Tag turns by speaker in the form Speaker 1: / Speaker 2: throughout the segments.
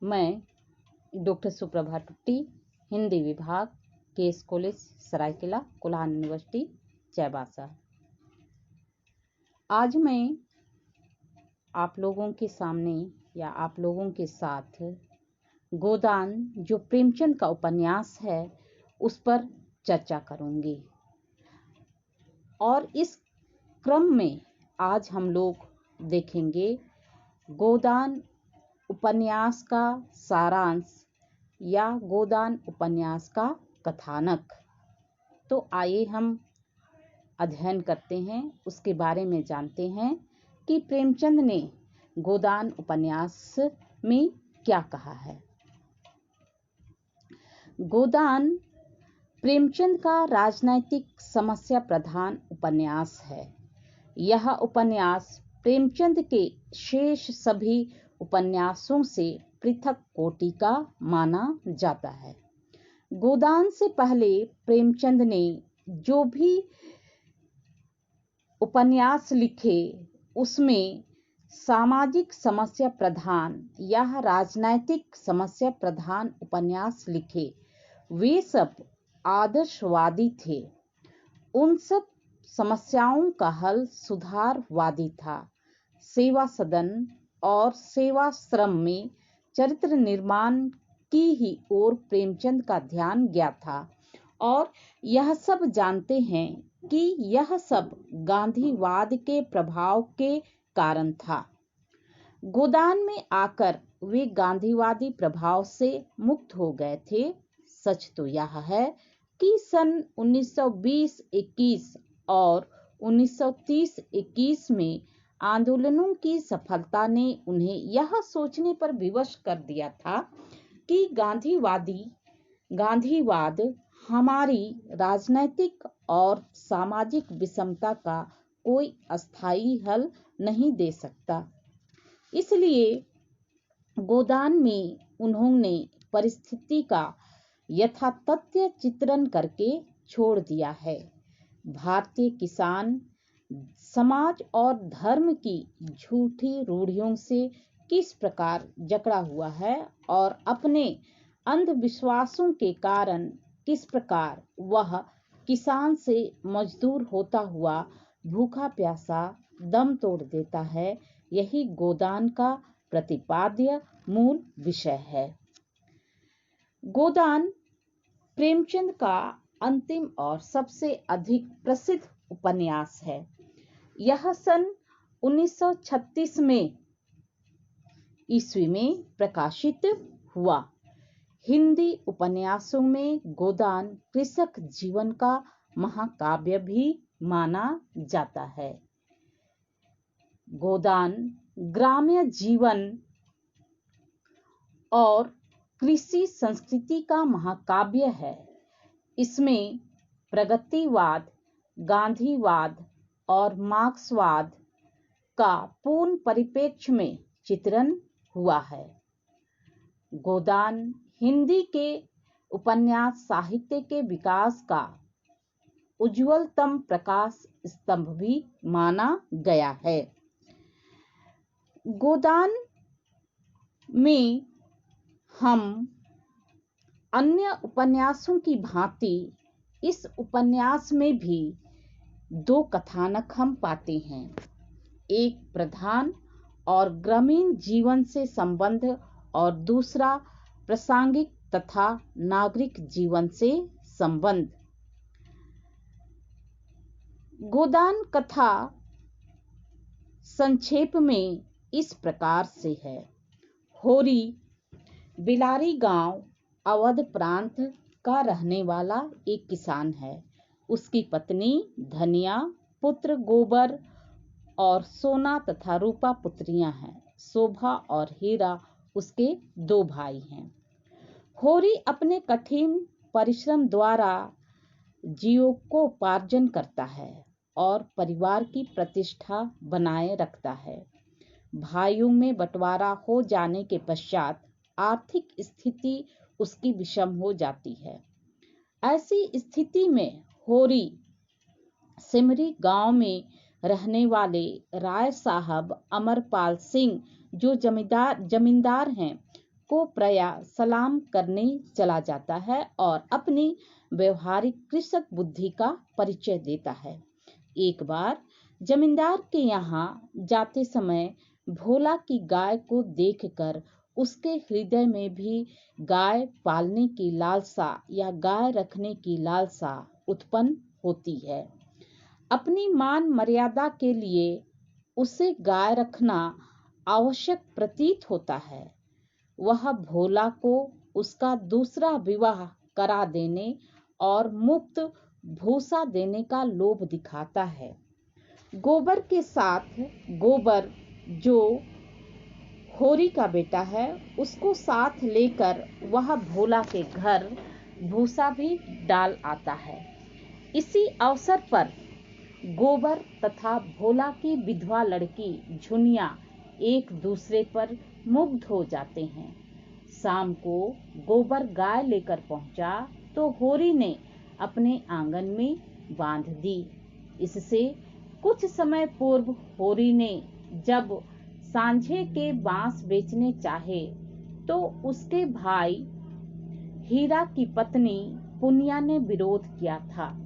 Speaker 1: मैं डॉक्टर सुप्रभा टुट्टी, हिंदी विभाग, KS college Seraikela, Kolhan university, Chaibasa. आज मैं आप लोगों के सामने या आप लोगों के साथ गोदान जो प्रेमचंद का उपन्यास है उस पर चर्चा करूंगी। और इस क्रम में आज हम लोग देखेंगे गोदान उपन्यास का सारांश या गोदान उपन्यास का कथानक। तो आइए हम अध्ययन करते हैं, उसके बारे में जानते हैं कि प्रेमचंद ने गोदान उपन्यास में क्या कहा है। गोदान प्रेमचंद का राजनैतिक समस्या प्रधान उपन्यास है। यह उपन्यास प्रेमचंद के शेष सभी उपन्यासों से पृथक कोटि का माना जाता है। गोदान से पहले प्रेमचंद ने जो भी उपन्यास लिखे उसमें सामाजिक समस्या प्रधान या राजनैतिक समस्या प्रधान उपन्यास लिखे, वे सब आदर्शवादी थे। उन सब समस्याओं का हल सुधारवादी था। सेवा सदन और सेवाश्रम में चरित्र निर्माण की ही ओर प्रेमचंद का ध्यान गया था। और यह सब जानते हैं कि यह सब गांधीवाद के प्रभाव के कारण था। गोदान में आकर वे गांधीवादी प्रभाव से मुक्त हो गए थे। सच तो यह है कि सन 1920-21 और 1930-21 में आंदोलनों की सफलता ने उन्हें यह सोचने पर विवश कर दिया था कि गांधीवाद हमारी राजनैतिक और सामाजिक विषमता का कोई अस्थायी हल नहीं दे सकता। इसलिए गोदान में उन्होंने परिस्थिति का यथातथ्य चित्रण करके छोड़ दिया है। भारतीय किसान समाज और धर्म की झूठी रूढ़ियों से किस प्रकार जकड़ा हुआ है और अपने अंधविश्वासों के कारण किस प्रकार वह किसान से मजदूर होता हुआ भूखा प्यासा दम तोड़ देता है, यही गोदान का प्रतिपाद्य मूल विषय है। गोदान प्रेमचंद का अंतिम और सबसे अधिक प्रसिद्ध उपन्यास है। यह सन 1936 में ईस्वी में प्रकाशित हुआ। हिंदी उपन्यासों में गोदान कृषक जीवन का महाकाव्य भी माना जाता है। गोदान ग्राम्य जीवन और कृषि संस्कृति का महाकाव्य है। इसमें प्रगतिवाद, गांधीवाद और मार्क्सवाद का पूर्ण परिप्रेक्ष्य में चित्रण हुआ है। गोदान हिंदी के उपन्यास साहित्य के विकास का उज्ज्वलतम प्रकाश स्तंभ भी माना गया है। गोदान में हम अन्य उपन्यासों की भांति इस उपन्यास में भी दो कथानक हम पाते हैं। एक प्रधान और ग्रामीण जीवन से संबंध और दूसरा प्रासंगिक तथा नागरिक जीवन से संबंध। गोदान कथा संक्षेप में इस प्रकार से है। होरी बिलारी गांव अवध प्रांत का रहने वाला एक किसान है। उसकी पत्नी धनिया, पुत्र गोबर और सोना तथा रूपा पुत्रियां हैं। शोभा और हीरा उसके दो भाई हैं। होरी अपने कठिन परिश्रम द्वारा जीविकोपार्जन करता है और परिवार की प्रतिष्ठा बनाए रखता है। भाइयों में बंटवारा हो जाने के पश्चात आर्थिक स्थिति उसकी विषम हो जाती है। ऐसी स्थिति में होरी सिमरी गांव में रहने वाले राय साहब अमरपाल सिंह जो जमींदार हैं, को प्रायः सलाम करने चला जाता है और अपनी व्यवहारिक कृषक बुद्धि का परिचय देता है। एक बार जमींदार के यहाँ जाते समय भोला की गाय को देखकर उसके हृदय में भी गाय पालने की लालसा या गाय रखने की लालसा उत्पन्न होती है। अपनी मान मर्यादा के लिए उसे गाय रखना आवश्यक प्रतीत होता है। वह भोला को उसका दूसरा विवाह करा देने और मुफ्त भूसा देने का लोभ दिखाता है। गोबर के साथ गोबर, जो होरी का बेटा है, उसको साथ लेकर वह भोला के घर भूसा भी डाल आता है। इसी अवसर पर गोबर तथा भोला की विधवा लड़की झुनिया एक दूसरे पर मुग्ध हो जाते हैं। शाम को गोबर गाय लेकर पहुंचा तो होरी ने अपने आंगन में बांध दी। इससे कुछ समय पूर्व होरी ने जब सांझे के बांस बेचने चाहे तो उसके भाई हीरा की पत्नी पुनिया ने विरोध किया था।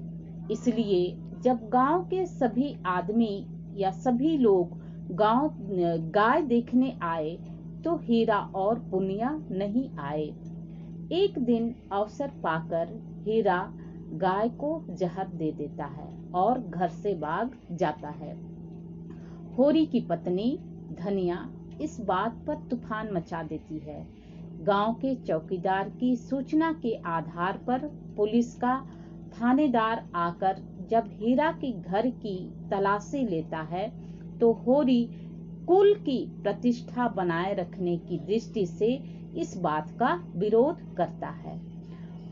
Speaker 1: इसलिए जब गांव के सभी आदमी या सभी लोग गाय देखने आए तो हीरा और पुनिया नहीं आए। एक दिन अवसर पाकर हीरा गाय को जहर दे देता है और घर से भाग जाता है। होरी की पत्नी धनिया इस बात पर तूफान मचा देती है। गांव के चौकीदार की सूचना के आधार पर पुलिस का थानेदार आकर जब हीरा के घर की तलाशी लेता है तो होरी कुल की प्रतिष्ठा बनाए रखने की दृष्टि से इस बात का विरोध करता है।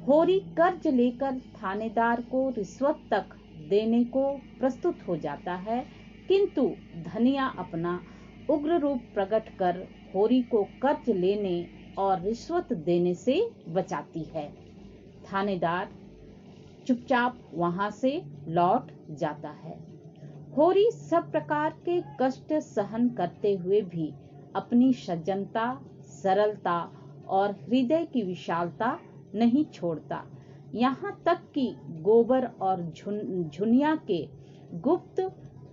Speaker 1: होरी कर्ज लेकर थानेदार को रिश्वत तक देने को प्रस्तुत हो जाता है, किंतु धनिया अपना उग्र रूप प्रकट कर होरी को कर्ज लेने और रिश्वत देने से बचाती है। थानेदार चुपचाप वहां से लौट जाता है। होरी सब प्रकार के कष्ट सहन करते हुए भी अपनी सज्जनता, सरलता और हृदय की विशालता नहीं छोड़ता। यहाँ तक कि गोबर और झुनिया के गुप्त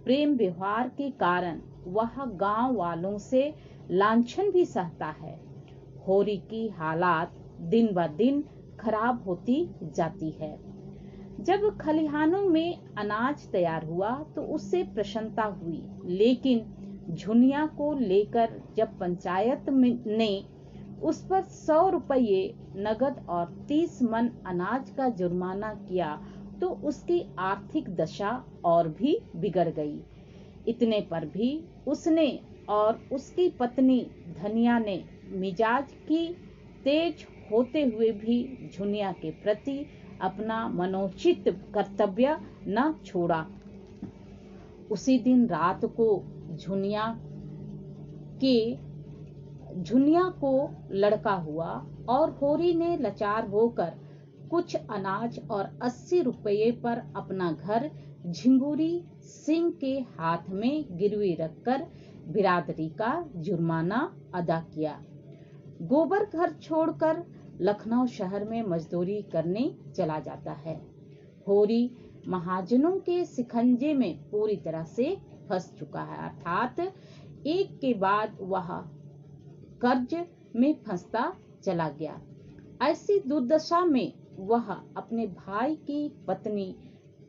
Speaker 1: प्रेम व्यवहार के कारण वह गांव वालों से लांछन भी सहता है। होरी की हालात दिन ब दिन खराब होती जाती है। जब खलिहानों में अनाज तैयार हुआ तो उससे प्रसन्नता हुई, लेकिन झुनिया को लेकर जब पंचायत ने उस पर 100 रुपये नगद और 30 मन अनाज का जुर्माना किया तो उसकी आर्थिक दशा और भी बिगड़ गई। इतने पर भी उसने और उसकी पत्नी धनिया ने मिजाज की तेज होते हुए भी झुनिया के प्रति अपना मनोचित कर्तव्य न छोड़ा। उसी दिन रात को झुनिया को लड़का हुआ और होरी ने लाचार होकर कुछ अनाज और 80 रुपये पर अपना घर झिंगुरी सिंह के हाथ में गिरवी रखकर बिरादरी का जुर्माना अदा किया। गोबर घर छोड़कर लखनऊ शहर में मजदूरी करने चला जाता है। होरी महाजनों के शिकंजे में पूरी तरह से फंस चुका है, अर्थात एक के बाद वह कर्ज में फंसता चला गया। ऐसी दुर्दशा में वह अपने भाई की पत्नी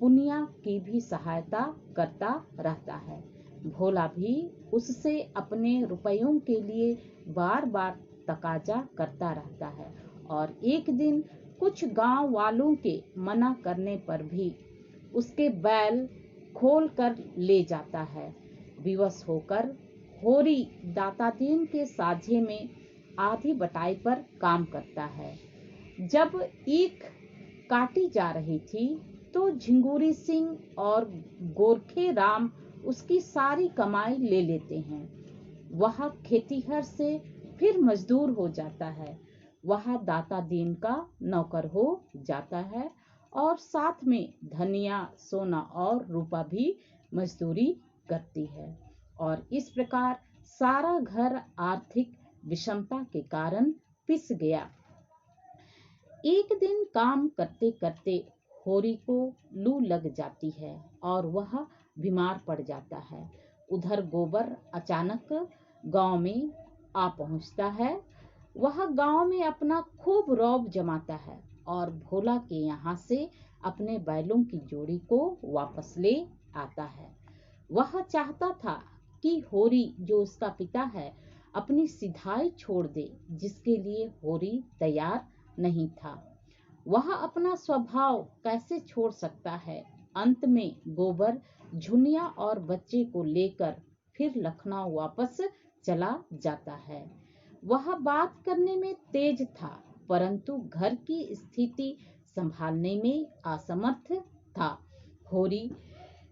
Speaker 1: पुनिया की भी सहायता करता रहता है। भोला भी उससे अपने रुपयों के लिए बार बार तकाजा करता रहता है और एक दिन कुछ गांव वालों के मना करने पर भी उसके बैल खोल कर ले जाता है। विवश होकर होरी दातादीन के साझे में आधी बटाई पर काम करता है। जब ईख काटी जा रही थी तो झिंगुरी सिंह और गोरखे राम उसकी सारी कमाई ले लेते हैं। वह खेतीहर से फिर मजदूर हो जाता है। वह दाता दीन का नौकर हो जाता है और साथ में धनिया, सोना और रूपा भी मजदूरी करती है और इस प्रकार सारा घर आर्थिक विषमता के कारण पिस गया। एक दिन काम करते करते होरी को लू लग जाती है और वह बीमार पड़ जाता है। उधर गोबर अचानक गांव में आ पहुंचता है। वह गांव में अपना खूब रौब जमाता है और भोला के यहाँ से अपने बैलों की जोड़ी को वापस ले आता है। वह चाहता था कि होरी जो उसका पिता है अपनी सिधाई छोड़ दे, जिसके लिए होरी तैयार नहीं था। वह अपना स्वभाव कैसे छोड़ सकता है। अंत में गोबर झुनिया और बच्चे को लेकर फिर लखनऊ वापस चला जाता है। वह बात करने में तेज था, परंतु घर की स्थिति संभालने में असमर्थ था। होरी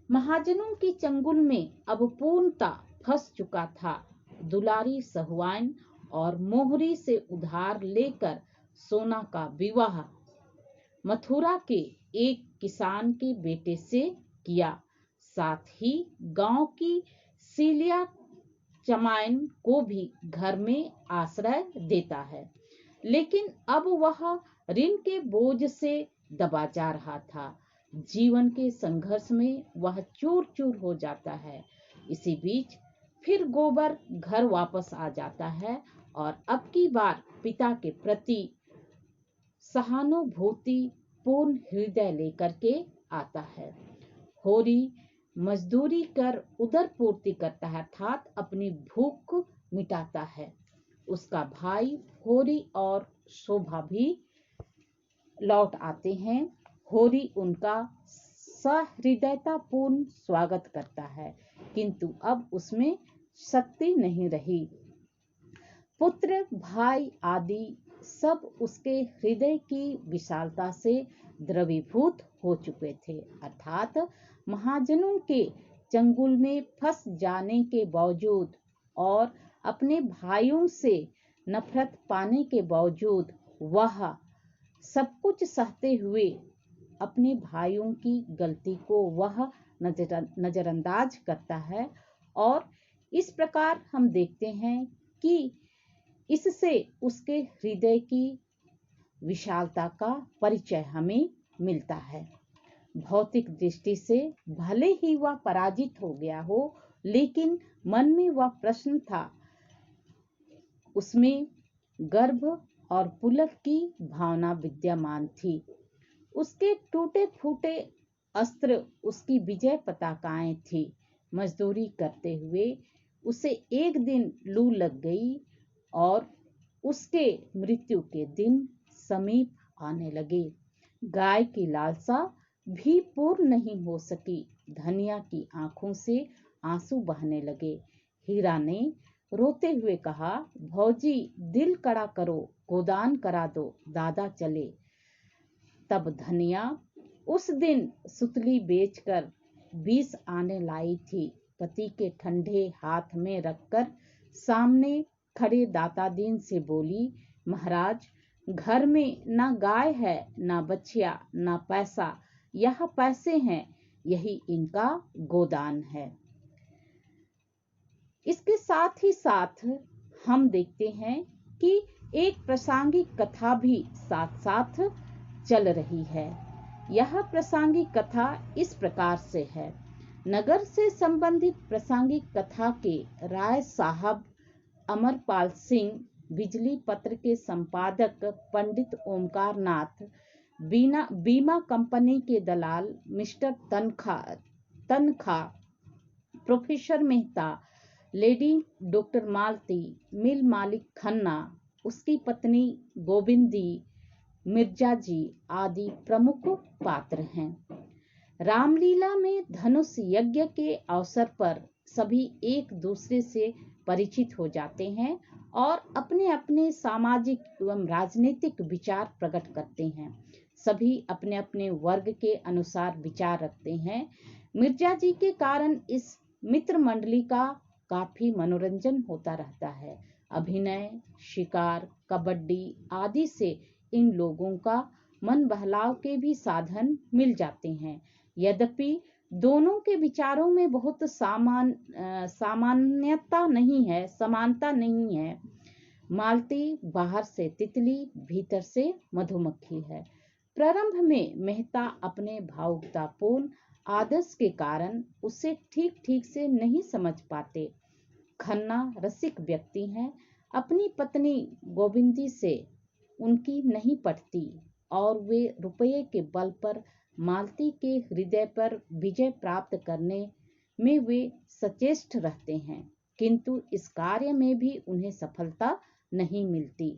Speaker 1: महाजनों की चंगुल में अब पूर्णतः फंस चुका था। दुलारी सहुआइन और मोहरी से उधार लेकर सोना का विवाह मथुरा के एक किसान के बेटे से किया। साथ ही गांव की सीलिया चमाइन को भी घर में आश्रय देता है, लेकिन अब वह ऋण के बोझ से दबा जा रहा था। जीवन के संघर्ष में वह चूर चूर हो जाता है। इसी बीच फिर गोबर घर वापस आ जाता है और अब की बार पिता के प्रति सहानुभूति पूर्ण हृदय लेकर के आता है। होरी मजदूरी कर उदर पूर्ति करता है, अर्थात अपनी भूख मिटाता है। उसका भाई होरी और शोभा भी लौट आते हैं। होरी उनका सहृदयता पूर्ण स्वागत करता है, किंतु अब उसमें शक्ति नहीं रही। पुत्र भाई आदि सब उसके हृदय की विशालता से द्रवीभूत हो चुके थे, अर्थात महाजनों के चंगुल में फंस जाने के बावजूद और अपने भाइयों से नफरत पाने के बावजूद वह सब कुछ सहते हुए अपने भाइयों की गलती को वह नजरअंदाज करता है। और इस प्रकार हम देखते हैं कि इससे उसके हृदय की विशालता का परिचय हमें मिलता है। भौतिक दृष्टि से भले ही वह पराजित हो गया हो, लेकिन मन में वह प्रश्न था, उसमें गर्व और पुलक की भावना विद्यमान थी। उसके टूटे फूटे अस्त्र उसकी विजय पताकाएं थी। मजदूरी करते हुए उसे एक दिन लू लग गई और उसके मृत्यु के दिन समीप आने लगे। गाय की लालसा भी पूर्ण नहीं हो सकी। धनिया की आंखों से आंसू बहने लगे। हीरा ने रोते हुए कहा, भौजी दिल कड़ा करो, गोदान करा दो, दादा चले। तब धनिया उस दिन सुतली बेचकर 20 आने लाई थी। पति के ठंडे हाथ में रखकर सामने खड़े दातादीन से बोली, महाराज घर में ना गाय है, ना बछिया, ना पैसा, यह पैसे हैं, यही इनका गोदान है। इसके साथ ही साथ हम देखते हैं कि एक प्रासंगिक कथा भी साथ साथ चल रही है। यह प्रासंगिक कथा इस प्रकार से है। नगर से संबंधित प्रासंगिक कथा के राय साहब अमरपाल सिंह, बिजली पत्र के संपादक पंडित ओमकार नाथ, बीमा कंपनी के दलाल मिस्टर तनखा, प्रोफेसर मेहता, लेडी डॉक्टर मालती, मिल मालिक खन्ना, उसकी पत्नी गोविंदी, मिर्जा जी आदि प्रमुख पात्र हैं। रामलीला में धनुष यज्ञ के अवसर पर सभी एक दूसरे से परिचित हो जाते हैं और अपने अपने सामाजिक एवं राजनीतिक विचार प्रकट करते हैं। सभी अपने अपने वर्ग के अनुसार विचार रखते हैं। मिर्जा जी के कारण इस मित्र मंडली का काफी मनोरंजन होता रहता है। अभिनय, शिकार, कबड्डी आदि से इन लोगों का मन बहलाव के भी साधन मिल जाते हैं। यद्यपि दोनों के विचारों में बहुत समानता नहीं है, मालती बाहर से तितली, भीतर से मधुमक्खी है। प्रारंभ में मेहता अपने भावुकतापूर्ण आदर्श के कारण उसे ठीक ठीक से नहीं समझ पाते। खन्ना रसिक व्यक्ति हैं। अपनी पत्नी गोविंदी से उनकी नहीं पटती और वे रुपये के बल पर मालती के हृदय पर विजय प्राप्त करने में वे सचेष्ट रहते हैं, किंतु इस कार्य में भी उन्हें सफलता नहीं मिलती।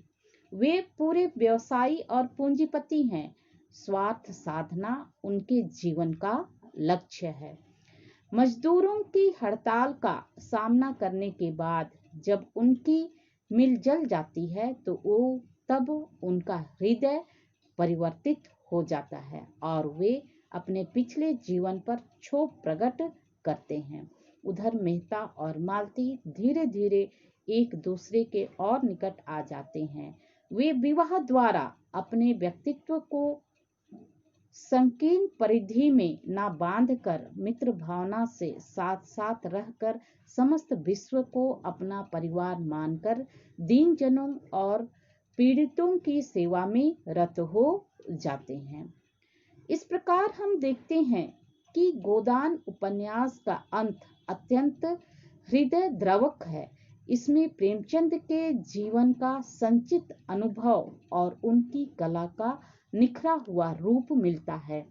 Speaker 1: वे पूरे व्यवसायी और पूंजीपति हैं। स्वार्थ साधना उनके जीवन का लक्ष्य है। मजदूरों की हड़ताल का सामना करने के बाद जब उनकी मिल जल जाती है तो तब उनका हृदय परिवर्तित हो जाता है और वे अपने पिछले जीवन पर क्षोभ प्रकट करते हैं। उधर मेहता और मालती धीरे धीरे एक दूसरे के और निकट आ जाते हैं। वे विवाह द्वारा अपने व्यक्तित्व को संकीर्ण परिधि में न बांधकर मित्र भावना से साथ साथ रहकर समस्त विश्व को अपना परिवार मानकर दीन जनों और पीड़ितों की सेवा में रत हो जाते हैं। इस प्रकार हम देखते हैं कि गोदान उपन्यास का अंत अत्यंत हृदय द्रवक है। इसमें प्रेमचंद के जीवन का संचित अनुभव और उनकी कला का निखरा हुआ रूप मिलता है।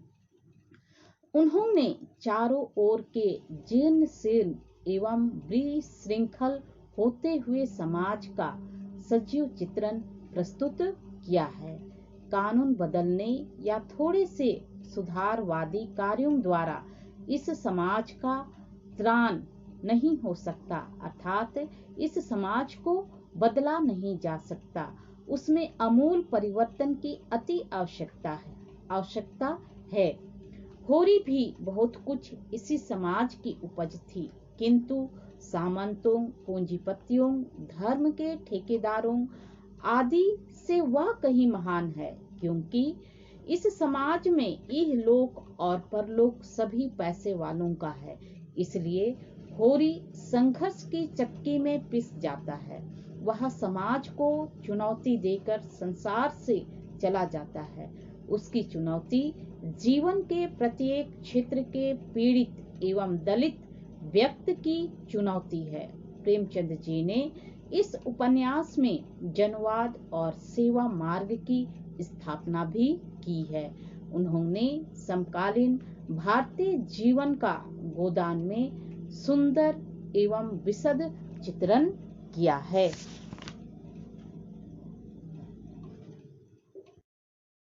Speaker 1: उन्होंने चारों ओर के जीर्ण शीर्ण एवं विशृंखल होते हुए समाज का सजीव चित्रण प्रस्तुत किया है। कानून बदलने या थोड़े से सुधारवादी कार्यों द्वारा इस समाज का त्राण नहीं हो सकता, अर्थात इस समाज को बदला नहीं जा सकता। उसमें आमूल परिवर्तन की अति आवश्यकता है। होरी भी बहुत कुछ इसी समाज की उपज थी, किंतु सामंतों, पूंजीपतियों, धर्म के ठेकेदारों आदि से वह कहीं महान है, क्योंकि इस समाज में इह लोक और परलोक सभी पैसे वालों का है। इसलिए होरी संघर्ष की चक्की में पिस जाता है। वह समाज को चुनौती देकर संसार से चला जाता है। उसकी चुनौती जीवन के प्रत्येक क्षेत्र के पीड़ित एवं दलित व्यक्ति की चुनौती है। प्रेमचंद जी ने इस उपन्यास में जनवाद और सेवा मार्ग की स्थापना भी की है। उन्होंने समकालीन भारतीय जीवन का गोदान में सुंदर एवं विशद चित्रण किया है।